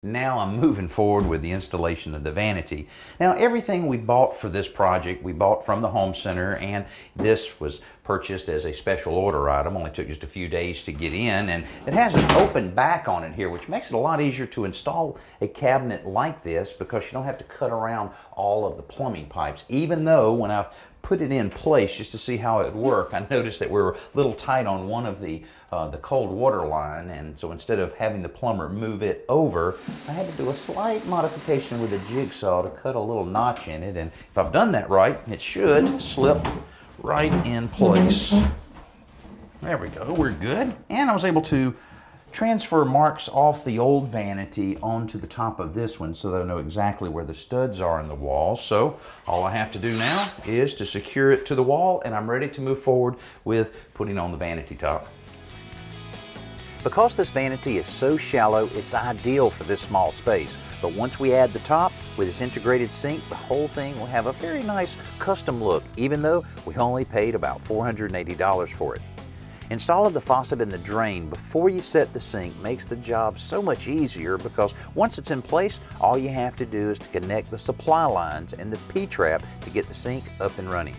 Now I'm moving forward with the installation of the vanity. Now everything we bought for this project, we bought from the home center, and this was purchased as a special order item. Only took just a few days to get in, and it has an open back on it here, which makes it a lot easier to install a cabinet like this because you don't have to cut around all of the plumbing pipes. Even though when I've put it in place just to see how it would work, I noticed that we were a little tight on one of the cold water line, and so instead of having the plumber move it over, I had to do a slight modification with a jigsaw to cut a little notch in it, and if I've done that right, it should slip right in place. There we go, we're good. And I was able to transfer marks off the old vanity onto the top of this one so that I know exactly where the studs are in the wall. So all I have to do now is to secure it to the wall, and I'm ready to move forward with putting on the vanity top. Because this vanity is so shallow, it's ideal for this small space. But once we add the top with this integrated sink, the whole thing will have a very nice custom look, even though we only paid about $480 for it. Installing the faucet and the drain before you set the sink makes the job so much easier because once it's in place, all you have to do is to connect the supply lines and the P-trap to get the sink up and running.